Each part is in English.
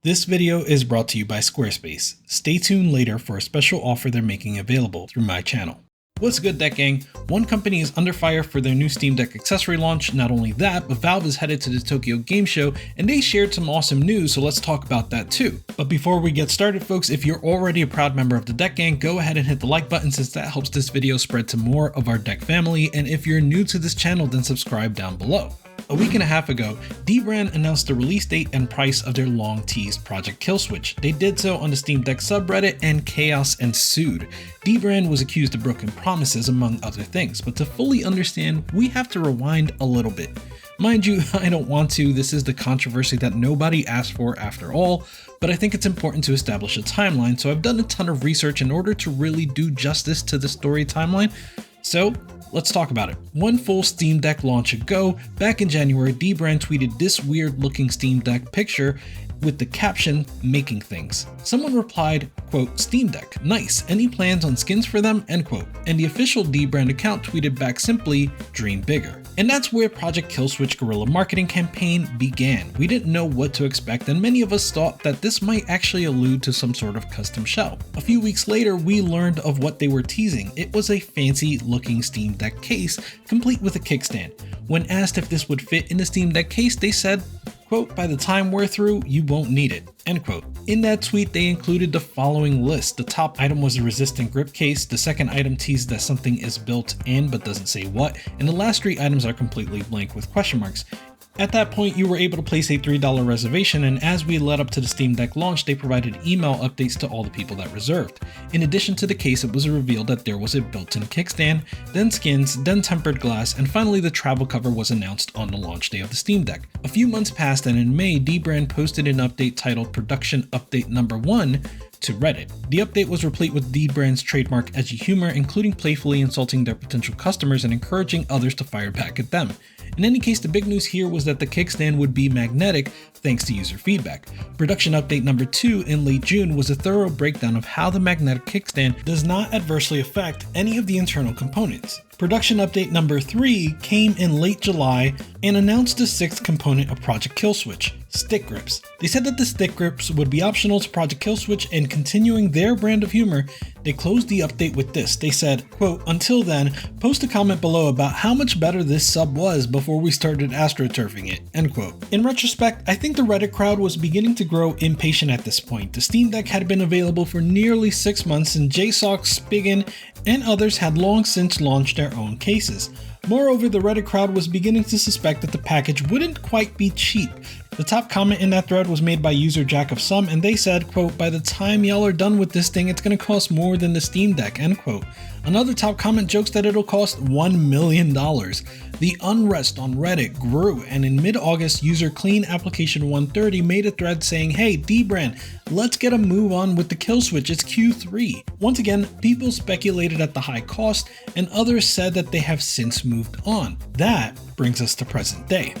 This video is brought to you by Squarespace. Stay tuned later for a special offer they're making available through my channel. What's good, Deck Gang? One company is under fire for their new Steam Deck accessory launch. Not only that, but Valve is headed to the Tokyo Game Show and they shared some awesome news, so let's talk about that too. But before we get started, folks, if you're already a proud member of the Deck Gang, go ahead and hit the like button since that helps this video spread to more of our Deck family. And if you're new to this channel, then subscribe down below. A week and a half ago, Dbrand announced the release date and price of their long-teased Project Killswitch. They did so on the Steam Deck subreddit and chaos ensued. Dbrand was accused of broken promises among other things, but to fully understand, we have to rewind a little bit. Mind you, I don't want to, this is the controversy that nobody asked for after all, but I think it's important to establish a timeline, so I've done a ton of research in order to really do justice to the story timeline. So let's talk about it. One full Steam Deck launch ago, back in January, Dbrand tweeted this weird looking Steam Deck picture with the caption, "Making things." Someone replied, quote, "Steam Deck, nice, any plans on skins for them?" End quote. And the official Dbrand account tweeted back simply, "Dream bigger." And that's where Project Killswitch guerrilla marketing campaign began. We didn't know what to expect, and many of us thought that this might actually allude to some sort of custom shell. A few weeks later, we learned of what they were teasing. It was a fancy looking Steam Deck case, complete with a kickstand. When asked if this would fit in the Steam Deck case, they said, quote, "By the time we're through, you won't need it," end quote. In that tweet, they included the following list. The top item was a resistant grip case, the second item teased that something is built in but doesn't say what, and the last three items are completely blank with question marks. At that point, you were able to place a $3 reservation, and as we led up to the Steam Deck launch, they provided email updates to all the people that reserved. In addition to the case, it was revealed that there was a built-in kickstand, then skins, then tempered glass, and finally the travel cover was announced on the launch day of the Steam Deck. A few months passed, and in May, Dbrand posted an update titled Production Update Number 1 to Reddit. The update was replete with Dbrand's trademark edgy humor, including playfully insulting their potential customers and encouraging others to fire back at them. In any case, the big news here was that the kickstand would be magnetic thanks to user feedback. Production update number 2 in late June was a thorough breakdown of how the magnetic kickstand does not adversely affect any of the internal components. Production update number 3 came in late July and announced the 6th component of Project Killswitch, stick grips. They said that the stick grips would be optional to Project Killswitch, and continuing their brand of humor, they closed the update with this. They said, quote, "Until then, post a comment below about how much better this sub was before we started astroturfing it," end quote. In retrospect, I think the Reddit crowd was beginning to grow impatient at this point. The Steam Deck had been available for nearly 6 months, and JSOC, Spigen, and others had long since launched their own cases. Moreover, the Reddit crowd was beginning to suspect that the package wouldn't quite be cheap. The top comment in that thread was made by user Jack of Some, and they said, quote, "By the time y'all are done with this thing, it's gonna cost more than the Steam Deck," end quote. Another top comment jokes that it'll cost $1 million. The unrest on Reddit grew, and in mid-August, user Clean Application 130 made a thread saying, "Hey, Dbrand, let's get a move on with the Killswitch, it's Q3. Once again, people speculated at the high cost, and others said that they have since moved on. That brings us to present day.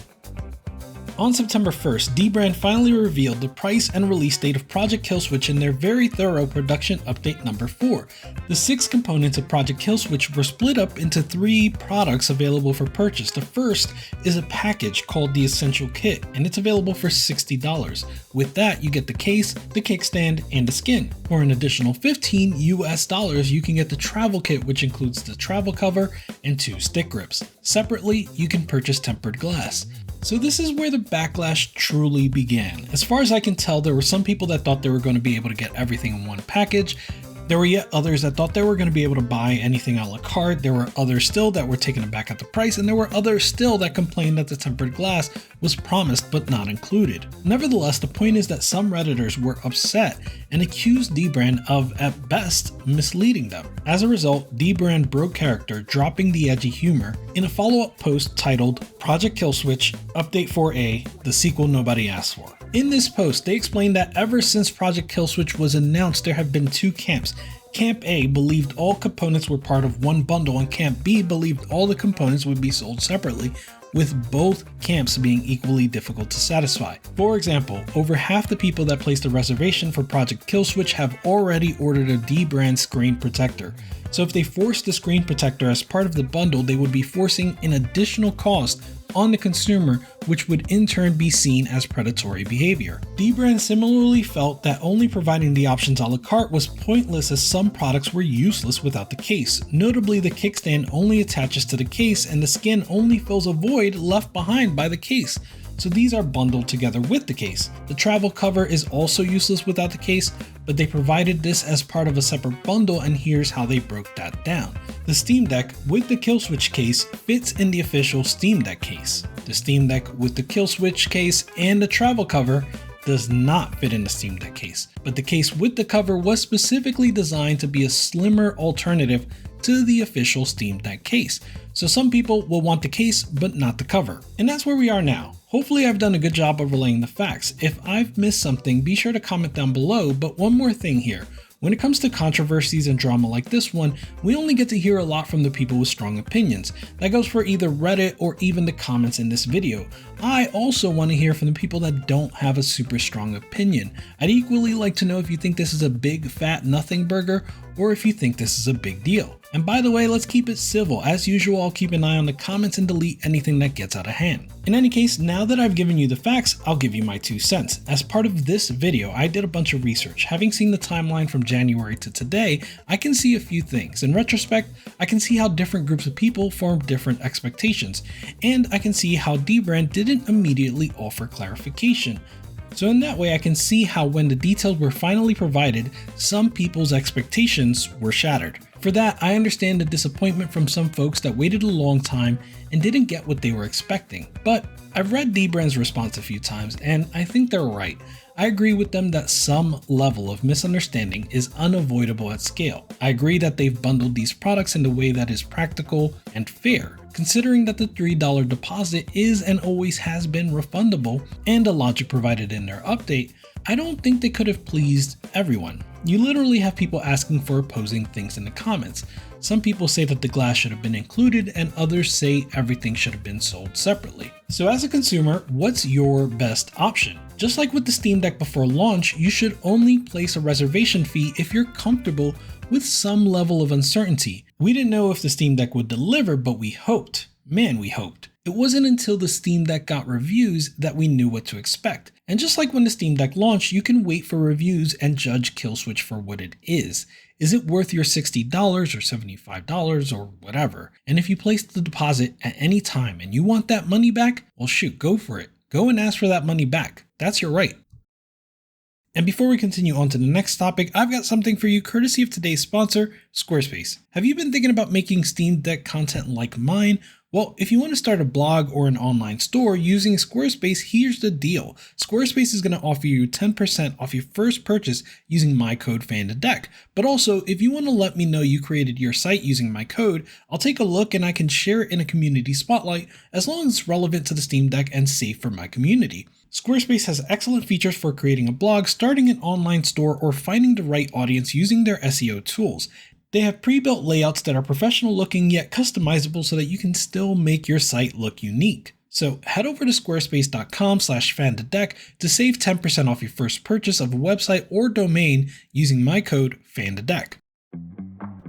On September 1st, Dbrand finally revealed the price and release date of Project Killswitch in their very thorough production update number 4. The 6 components of Project Killswitch were split up into 3 products available for purchase. The first is a package called the Essential Kit, and it's available for $60. With that, you get the case, the kickstand, and the skin. For an additional $15 US, you can get the Travel Kit, which includes the travel cover and 2 stick grips. Separately, you can purchase tempered glass. So this is where the backlash truly began. As far as I can tell, there were some people that thought they were going to be able to get everything in one package. There were yet others that thought they were going to be able to buy anything a la carte. There were others still that were taken aback at the price, and there were others still that complained that the tempered glass was promised but not included. Nevertheless, the point is that some Redditors were upset and accused Dbrand of, at best, misleading them. As a result, Dbrand broke character, dropping the edgy humor in a follow-up post titled Project Killswitch Update 4A, the sequel nobody asked for. In this post, they explained that ever since Project Killswitch was announced, there have been 2 camps. Camp A believed all components were part of one bundle, and Camp B believed all the components would be sold separately, with both camps being equally difficult to satisfy. For example, over half the people that placed a reservation for Project Killswitch have already ordered a Dbrand screen protector. So if they forced the screen protector as part of the bundle, they would be forcing an additional cost on the consumer, which would in turn be seen as predatory behavior. Dbrand similarly felt that only providing the options a la carte was pointless, as some products were useless without the case. Notably, the kickstand only attaches to the case and the skin only fills a void left behind by the case. So these are bundled together with the case. The travel cover is also useless without the case, but they provided this as part of a separate bundle, and here's how they broke that down. The Steam Deck with the Killswitch case fits in the official Steam Deck case. The Steam Deck with the Killswitch case and the travel cover does not fit in the Steam Deck case, but the case with the cover was specifically designed to be a slimmer alternative to the official Steam Deck case. So some people will want the case but not the cover. And that's where we are now. Hopefully I've done a good job of relaying the facts. If I've missed something, be sure to comment down below, but one more thing here. When it comes to controversies and drama like this one, we only get to hear a lot from the people with strong opinions. That goes for either Reddit or even the comments in this video. I also want to hear from the people that don't have a super strong opinion. I'd equally like to know if you think this is a big fat nothing burger, or if you think this is a big deal. And by the way, let's keep it civil. As usual, I'll keep an eye on the comments and delete anything that gets out of hand. In any case, now that I've given you the facts, I'll give you my 2 cents. As part of this video, I did a bunch of research. Having seen the timeline from January to today, I can see a few things. In retrospect, I can see how different groups of people form different expectations, and I can see how Dbrand didn't immediately offer clarification. So in that way, I can see how when the details were finally provided, some people's expectations were shattered. For that, I understand the disappointment from some folks that waited a long time and didn't get what they were expecting. But I've read Dbrand's response a few times, and I think they're right. I agree with them that some level of misunderstanding is unavoidable at scale. I agree that they've bundled these products in a way that is practical and fair, considering that the $3 deposit is and always has been refundable, and the logic provided in their update. I don't think they could have pleased everyone. You literally have people asking for opposing things in the comments. Some people say that the glass should have been included, and others say everything should have been sold separately. So as a consumer, what's your best option? Just like with the Steam Deck before launch, you should only place a reservation fee if you're comfortable with some level of uncertainty. We didn't know if the Steam Deck would deliver, but we hoped. Man, we hoped. It wasn't until the Steam Deck got reviews that we knew what to expect. And just like when the Steam Deck launched, you can wait for reviews and judge Killswitch for what it is. Is it worth your $60 or $75 or whatever? And if you place the deposit at any time and you want that money back, well shoot, go for it. Go and ask for that money back. That's your right. And before we continue on to the next topic, I've got something for you courtesy of today's sponsor, Squarespace. Have you been thinking about making Steam Deck content like mine? Well, if you want to start a blog or an online store using Squarespace, here's the deal. Squarespace is going to offer you 10% off your first purchase using my code FANTHEDECK. But also, if you want to let me know you created your site using my code, I'll take a look and I can share it in a community spotlight as long as it's relevant to the Steam Deck and safe for my community. Squarespace has excellent features for creating a blog, starting an online store, or finding the right audience using their SEO tools. They have pre-built layouts that are professional looking yet customizable so that you can still make your site look unique. So head over to squarespace.com/fanthedeck to save 10% off your first purchase of a website or domain using my code FANTHEDECK.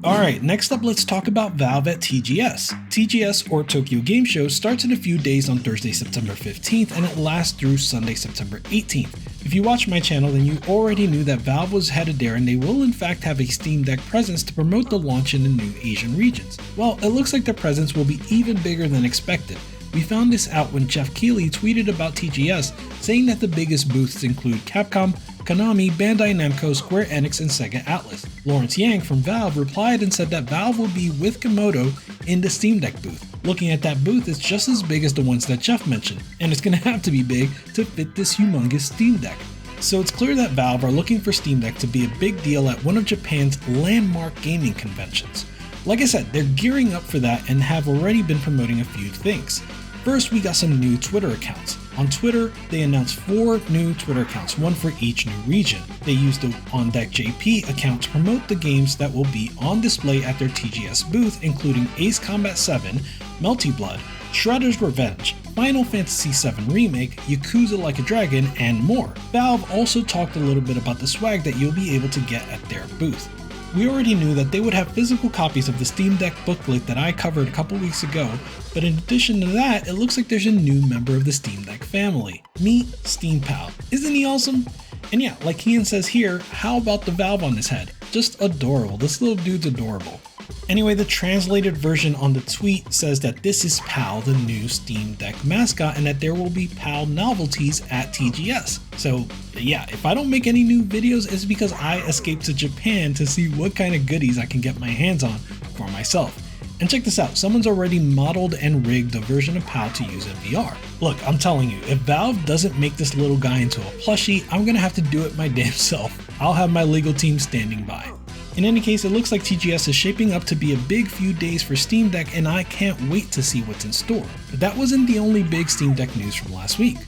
Alright, next up let's talk about Valve at TGS. TGS, or Tokyo Game Show, starts in a few days on Thursday, September 15th, and it lasts through Sunday, September 18th. If you watch my channel, then you already knew that Valve was headed there, and they will in fact have a Steam Deck presence to promote the launch in the new Asian regions. Well, it looks like their presence will be even bigger than expected. We found this out when Jeff Keighley tweeted about TGS, saying that the biggest booths include Capcom, Konami, Bandai Namco, Square Enix, and Sega Atlas. Lawrence Yang from Valve replied and said that Valve will be with Komodo in the Steam Deck booth. Looking at that booth, it's just as big as the ones that Jeff mentioned, and it's going to have to be big to fit this humongous Steam Deck. So it's clear that Valve are looking for Steam Deck to be a big deal at one of Japan's landmark gaming conventions. Like I said, they're gearing up for that and have already been promoting a few things. First, we got some new Twitter accounts. On Twitter, they announced 4 new Twitter accounts, one for each new region. They used the OnDeckJP account to promote the games that will be on display at their TGS booth, including Ace Combat 7, Melty Blood, Shredder's Revenge, Final Fantasy VII Remake, Yakuza Like a Dragon, and more. Valve also talked a little bit about the swag that you'll be able to get at their booth. We already knew that they would have physical copies of the Steam Deck booklet that I covered a couple weeks ago, but in addition to that, it looks like there's a new member of the Steam Deck family. Meet Steam Pal. Isn't he awesome? And yeah, like Ian says here, how about the valve on his head? Just adorable. This little dude's adorable. Anyway, the translated version on the tweet says that this is PAL, the new Steam Deck mascot, and that there will be PAL novelties at TGS. So yeah, if I don't make any new videos, it's because I escaped to Japan to see what kind of goodies I can get my hands on for myself. And check this out, someone's already modeled and rigged a version of PAL to use in VR. Look, I'm telling you, if Valve doesn't make this little guy into a plushie, I'm gonna have to do it my damn self. I'll have my legal team standing by. In any case, it looks like TGS is shaping up to be a big few days for Steam Deck, and I can't wait to see what's in store. But that wasn't the only big Steam Deck news from last week.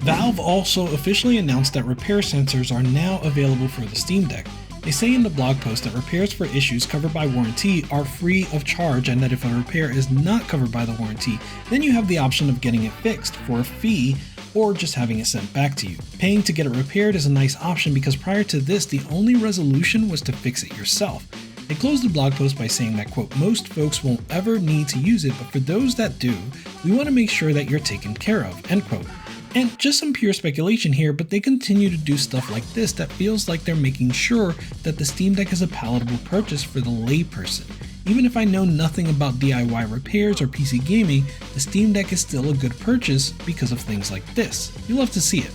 Valve also officially announced that repair sensors are now available for the Steam Deck. They say in the blog post that repairs for issues covered by warranty are free of charge, and that if a repair is not covered by the warranty, then you have the option of getting it fixed for a fee or just having it sent back to you. Paying to get it repaired is a nice option because prior to this, the only resolution was to fix it yourself. They closed the blog post by saying that, quote, most folks won't ever need to use it, but for those that do, we want to make sure that you're taken care of, end quote. And just some pure speculation here, but they continue to do stuff like this that feels like they're making sure that the Steam Deck is a palatable purchase for the layperson. Even if I know nothing about DIY repairs or PC gaming, the Steam Deck is still a good purchase because of things like this. You'll love to see it.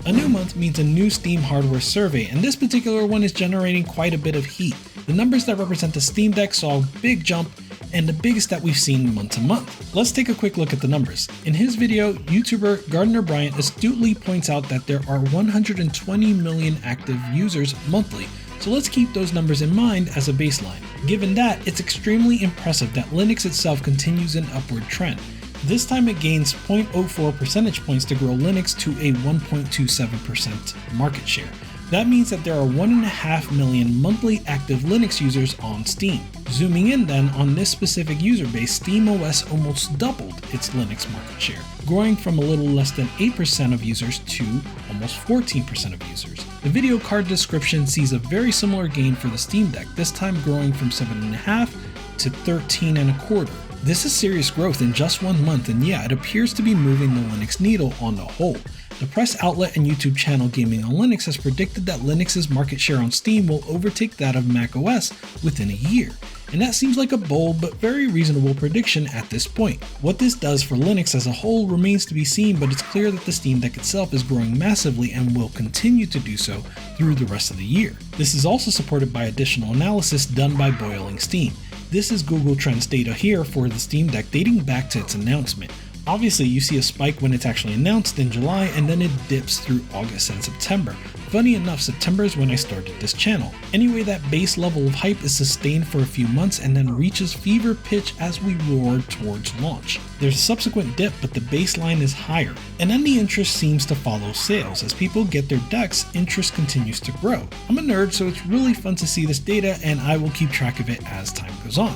A new month means a new Steam hardware survey, and this particular one is generating quite a bit of heat. The numbers that represent the Steam Deck saw a big jump, and the biggest that we've seen month to month. Let's take a quick look at the numbers. In his video, YouTuber Gardner Bryant astutely points out that there are 120 million active users monthly, so let's keep those numbers in mind as a baseline. Given that, it's extremely impressive that Linux itself continues an upward trend. This time it gains 0.04 percentage points to grow Linux to a 1.27% market share. That means that there are 1.5 million monthly active Linux users on Steam. Zooming in then on this specific user base, SteamOS almost doubled its Linux market share, growing from a little less than 8% of users to almost 14% of users. The video card description sees a very similar gain for the Steam Deck, this time growing from 7.5 to 13.25. This is serious growth in just 1 month, and yeah, it appears to be moving the Linux needle on the whole. The press outlet and YouTube channel Gaming on Linux has predicted that Linux's market share on Steam will overtake that of macOS within a year. And that seems like a bold but very reasonable prediction at this point. What this does for Linux as a whole remains to be seen, but it's clear that the Steam Deck itself is growing massively and will continue to do so through the rest of the year. This is also supported by additional analysis done by Boiling Steam. This is Google Trends data here for the Steam Deck dating back to its announcement. Obviously, you see a spike when it's actually announced in July, and then it dips through August and September. Funny enough, September is when I started this channel. Anyway, that base level of hype is sustained for a few months and then reaches fever pitch as we roar towards launch. There's a subsequent dip, but the baseline is higher. And then the interest seems to follow sales. As people get their decks, interest continues to grow. I'm a nerd, so it's really fun to see this data, and I will keep track of it as time goes on.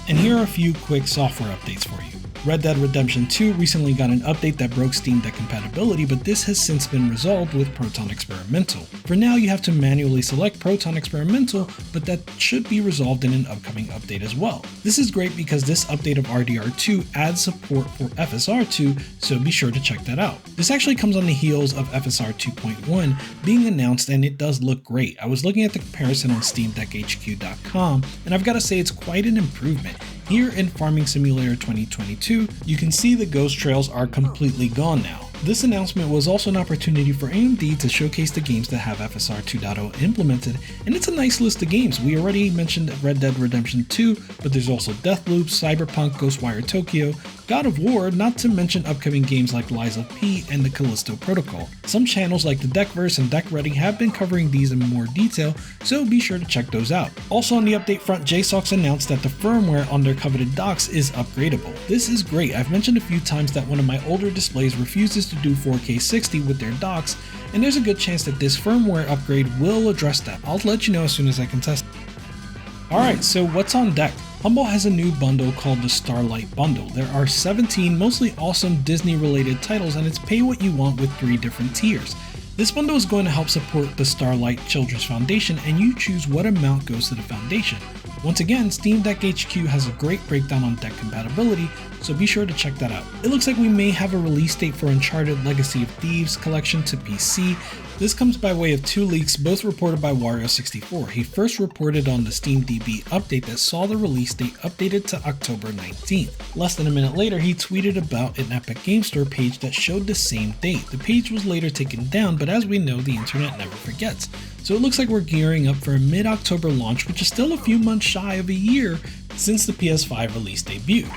And here are a few quick software updates for you. Red Dead Redemption 2 recently got an update that broke Steam Deck compatibility, but this has since been resolved with Proton Experimental. For now, you have to manually select Proton Experimental, but that should be resolved in an upcoming update as well. This is great because this update of RDR2 adds support for FSR2, so be sure to check that out. This actually comes on the heels of FSR 2.1 being announced, and it does look great. I was looking at the comparison on SteamDeckHQ.com, and I've got to say it's quite an improvement. Here in Farming Simulator 2022, you can see the ghost trails are completely gone now. This announcement was also an opportunity for AMD to showcase the games that have FSR 2.0 implemented, and it's a nice list of games. We already mentioned Red Dead Redemption 2, but there's also Deathloop, Cyberpunk, Ghostwire Tokyo, God of War, not to mention upcoming games like Lies of P and the Callisto Protocol. Some channels like the Deckverse and DeckReady have been covering these in more detail, so be sure to check those out. Also on the update front, JSOX announced that the firmware on their coveted docks is upgradable. This is great. I've mentioned a few times that one of my older displays refuses to do 4K 60 with their docks, and there's a good chance that this firmware upgrade will address that. I'll let you know as soon as I can test it. Alright, so what's on deck? Humble has a new bundle called the Starlight Bundle. There are 17 mostly awesome Disney related titles, and it's pay what you want with 3 different tiers. This bundle is going to help support the Starlight Children's Foundation, and you choose what amount goes to the foundation. Once again, Steam Deck HQ has a great breakdown on deck compatibility, so be sure to check that out. It looks like we may have a release date for Uncharted Legacy of Thieves collection to PC. This comes by way of 2 leaks, both reported by Wario64. He first reported on the SteamDB update that saw the release date updated to October 19th. Less than a minute later, he tweeted about an Epic Game Store page that showed the same date. The page was later taken down, but as we know, the internet never forgets. So it looks like we're gearing up for a mid-October launch, which is still a few months shy of a year since the PS5 release debuted.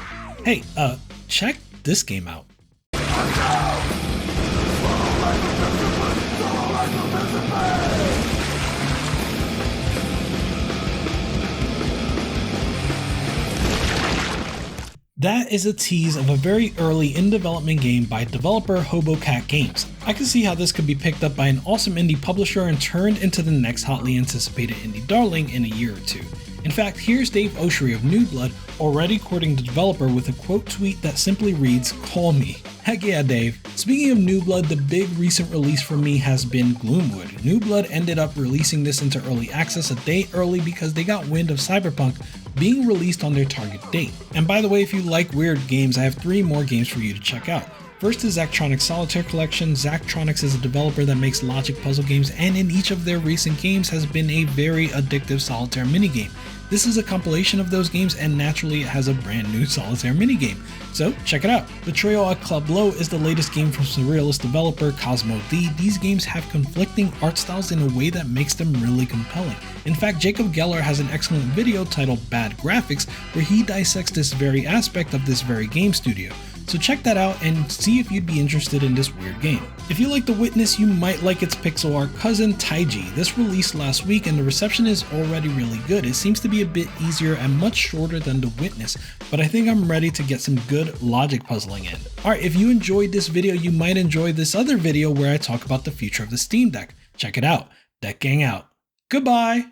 Hey, check this game out. That is a tease of a very early in-development game by developer Hobocat Games. I can see how this could be picked up by an awesome indie publisher and turned into the next hotly anticipated indie darling in a year or two. In fact, here's Dave Oshry of New Blood already courting the developer with a quote tweet that simply reads, "Call me." Heck yeah, Dave. Speaking of New Blood, the big recent release for me has been Gloomwood. New Blood ended up releasing this into early access a day early because they got wind of Cyberpunk being released on their target date. And by the way, if you like weird games, I have 3 more games for you to check out. First is Zachtronics Solitaire Collection. Zachtronics is a developer that makes logic puzzle games, and in each of their recent games has been a very addictive solitaire minigame. This is a compilation of those games, and naturally it has a brand new solitaire minigame, so check it out. Betrayal at Club Low is the latest game from surrealist developer Cosmo D. These games have conflicting art styles in a way that makes them really compelling. In fact, Jacob Geller has an excellent video titled Bad Graphics where he dissects this very aspect of this very game studio. So check that out and see if you'd be interested in this weird game. If you like The Witness, you might like its pixel art cousin Taiji. This released last week and the reception is already really good. It seems to be a bit easier and much shorter than The Witness, but I think I'm ready to get some good logic puzzling in. Alright, if you enjoyed this video, you might enjoy this other video where I talk about the future of the Steam Deck. Check it out. Deck Gang out. Goodbye!